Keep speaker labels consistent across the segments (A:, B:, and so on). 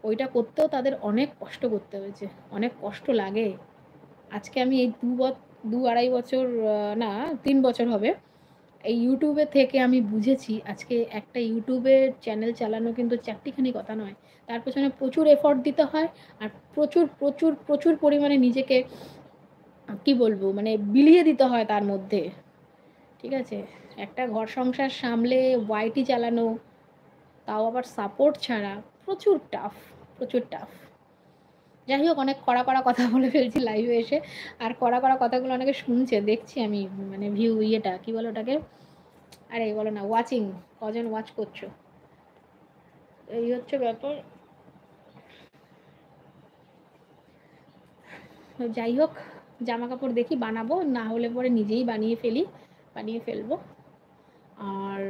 A: ওইটা করতেও তাদের অনেক কষ্ট করতে হয়েছে, অনেক কষ্ট লাগে। আজকে আমি এই 2-2.5 বছর না 3 বছর হবে এই ইউটিউবে থেকে আমি বুঝেছি আজকে একটা ইউটিউবের চ্যানেল চালানো কিন্তু চারটিখানি কথা নয়। তার পেছনে প্রচুর এফর্ট দিতে হয় আর প্রচুর, প্রচুর, প্রচুর পরিমাণে নিজেকে কি বলবো মানে বিলিয়ে দিতে হয় তার মধ্যে। ঠিক আছে? একটা ঘর সংসার সামলে ওয়াইটি চালানো, তাও আবার সাপোর্ট ছাড়া প্রচুর টাফ, প্রচুর টাফ। যাই হোক অনেক কড়া, কড়া কথা বলে ফেলছি লাইভে এসে। আর কড়া, কড়া কথাগুলো অনেকে শুনছে, দেখছি আমি মানে ভিউ ইয়েটা কি বলে ওটাকে? আরে বলো না ওয়াচিং, কজন ওয়াচ করছো? এই হচ্ছে ব্যাপার। যাই হোক জামা কাপড় দেখি বানাবো, না হলে পরে নিজেই বানিয়ে ফেলবো। আর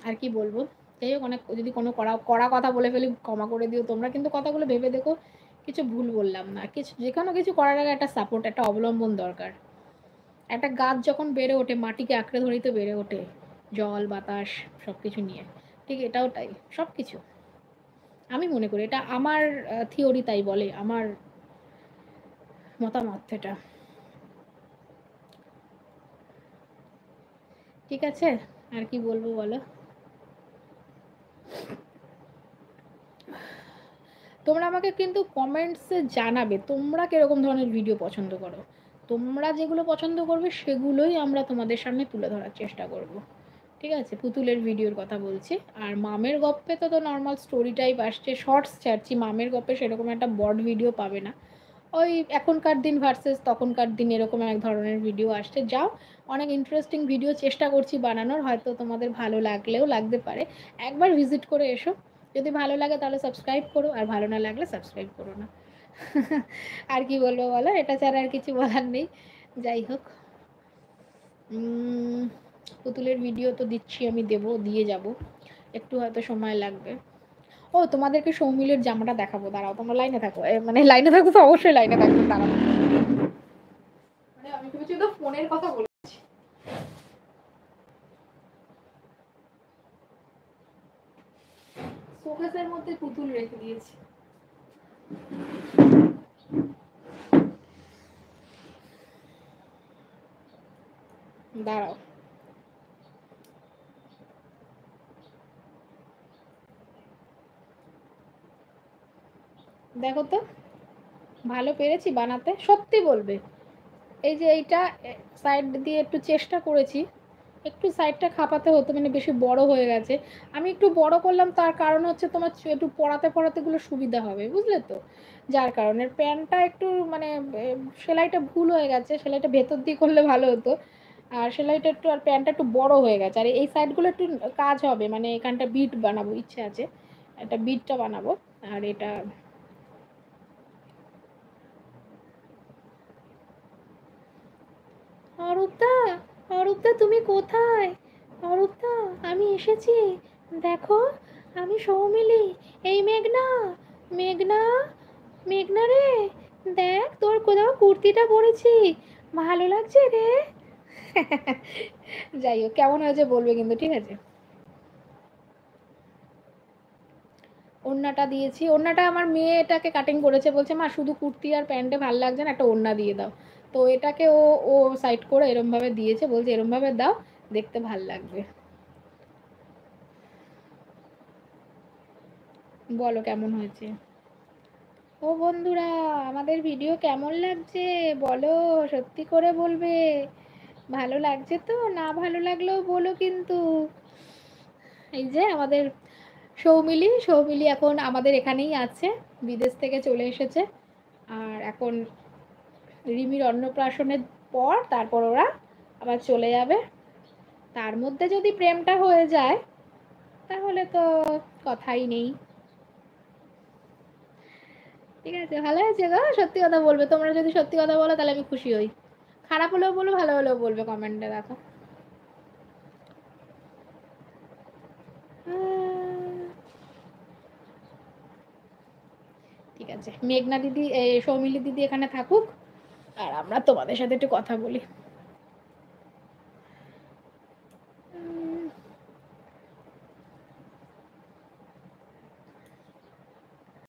A: আর কি বলবো, যাই হোক অনেক যদি কোনো কড়া কড়া কথা বলে ফেলি ক্ষমা করে দিও তোমরা, কিন্তু কথাগুলো ভেবে দেখো কিছু ভুল বললাম না। কিছু যে কোনো কিছু করার আগে একটা সাপোর্ট, একটা অবলম্বন দরকার। একটা গাছ যখন বেড়ে ওঠে মাটিকে আঁকড়ে ধরেই তো বেড়ে ওঠে, জল বাতাস সব কিছু নিয়ে। ঠিক এটাও তাই, সব কিছু আমি মনে করি, এটা আমার থিওরি তাই বলে, আমার মতামত এটা। ঠিক আছে, আর কি বলবো বলো? তোমরা আমাকে কিন্তু কমেন্টসে জানাবে তোমরা কিরকম ধরনের ভিডিও পছন্দ করো। তোমরা যেগুলো পছন্দ করবে সেগুলোই আমরা তোমাদের সামনে তুলে ধরার চেষ্টা করব। ঠিক আছে, পুতুলের ভিডিওর কথা বলছি। আর মামের গপ্পে তো নর্মাল স্টোরি টাইপ আসছে, শর্টস ছাড়ছি, মামের গপ্পে সেরকম একটা বড় ভিডিও পাবে না। ওই এখনকার দিন ভার্সেস তখনকার দিন এরকম এক ধরনের ভিডিও আসছে, যাও অনেক ইন্টারেস্টিং ভিডিও চেষ্টা করছি বানানোর, হয়তো তোমাদের ভালো লাগলেও লাগতে পারে। একবার ভিজিট করে এসো, যদি ভালো লাগে তাহলে সাবস্ক্রাইব করো, আর ভালো না লাগলে সাবস্ক্রাইব করো না। আর কি বলবো বলো, এটা ছাড়া আর কিছু বলার নেই। যাই হোক পুতুলের ভিডিও তো দিচ্ছি, আমি দিয়ে যাব, একটু হয়তো সময় লাগবে। ও তোমাদেরকে সৌমিলের জামাটা দেখাবো, দাঁড়াও তোমরা লাইনে থাকো, মানে লাইনে থাকো তো অবশ্যই লাইনে থাকবে, দাঁড়াও। মানে আমি ভেবেছি তো ফোনের কথা বলছি। শোকেসের মধ্যে পুতুল রেখে দিয়েছি, দাঁড়াও। দেখো তো ভালো পেরেছি বানাতে, সত্যি বলবে। এই যে এইটা সাইড দিয়ে একটু চেষ্টা করেছি, একটু সাইডটা খাপাতে হতো, মানে বেশি বড় হয়ে গেছে। আমি একটু বড় করলাম, তার কারণ হচ্ছে তোমার একটু পরাতে গুলো সুবিধা হবে, বুঝলে তো? যার কারণে প্যান্টটা একটু মানে সেলাইটা ভুল হয়ে গেছে, সেলাইটা ভেতর দিয়ে করলে ভালো হতো। আর সেলাইটা একটু আর প্যান্টটা একটু বড় হয়ে গেছে, আর এই সাইডগুলো একটু কাজ হবে, মানে এখানটা বিট বানাবো ইচ্ছে আছে, একটা বিটটা বানাবো। আর এটা অরূপদা, অরূপদা তুমি কোথায়? অরূপদা আমি এসেছি, দেখো আমি সৌমিলি। এই মেঘনা, মেঘনা, মেঘনা রে, দেখ তোর কোথাও কুর্তিটা পরেছি, ভালো লাগছে রে। যাই হোক কেমন হয়েছে বলবে কিন্তু, ঠিক আছে? ওড়নাটা দিয়েছি, ওড়নাটা আমার মেয়ে এটাকে কাটিং করেছে, বলছে মা শুধু কুর্তি আর প্যান্টে ভালো লাগছে না, একটা ওড়না দিয়ে দাও। তো এটাকে ও ও সাইড করে এরম ভাবে দিয়েছে, বলছে এরম ভাবে দাও, দেখতে ভাল লাগবে। বলো কেমন হয়েছে? ও বন্ধুরা, আমাদের ভিডিও কেমন লাগছে বলো, সত্যি করে বলবে। ভালো লাগছে তো? না ভালো লাগলেও বলো কিন্তু। এই যে আমাদের সৌমিলি এখন আমাদের এখানেই আছে, বিদেশ থেকে চলে এসেছে। আর এখন রিমির অন্নপ্রাশনের পর তারপর ওরা আবার চলে যাবে। তার মধ্যে যদি প্রেমটা হয়ে যায় তাহলে তো কথাই নেই। ঠিক আছে, ভালো হয়েছে গো, সত্যি কথা বলবে, তোমরা যদি সত্যি কথা বলো তাহলে আমি খুশি হই। খারাপ হলেও বলো, ভালো হলেও বলবে, কমেন্টে দেখো। ঠিক আছে, মেঘনা দিদি সৌমিলি দিদি এখানে থাকুক, আর আমরা তোমাদের সাথে একটু কথা বলি।